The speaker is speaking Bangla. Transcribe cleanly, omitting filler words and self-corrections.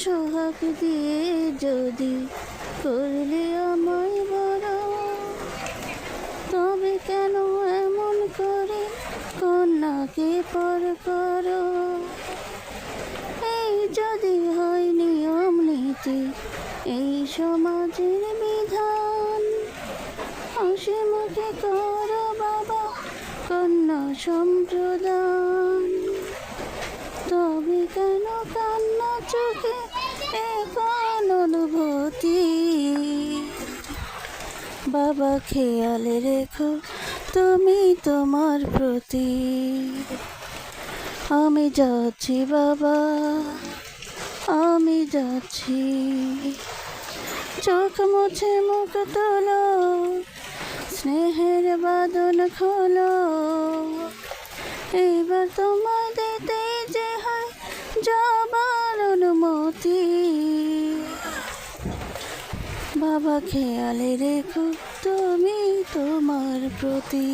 সোহাগ দিয়ে যদি করলে আমায় বড়, তবে কেন এমন করে কন্যাকে পর করো? এই যদি হয় নিয়ম নীতি, এই সমাজের বিধান, হাসি মুখে করো বাবা কন্যা সম্প্রদান। তবে কেন কান্না চোখে এখন অনুভূতি? বাবা খেয়াল রেখো তুমি তোমার প্রতি। আমি যাচ্ছি বাবা, আমি যাচ্ছি। চোখ মুছে মুখ তোলো, স্নেহের বাঁধন খোলো। এবার তোমায় দিতে যে হয় যাবার অনুমতি। বাবা খেয়াল রেখো তুমি তোমার প্রতি।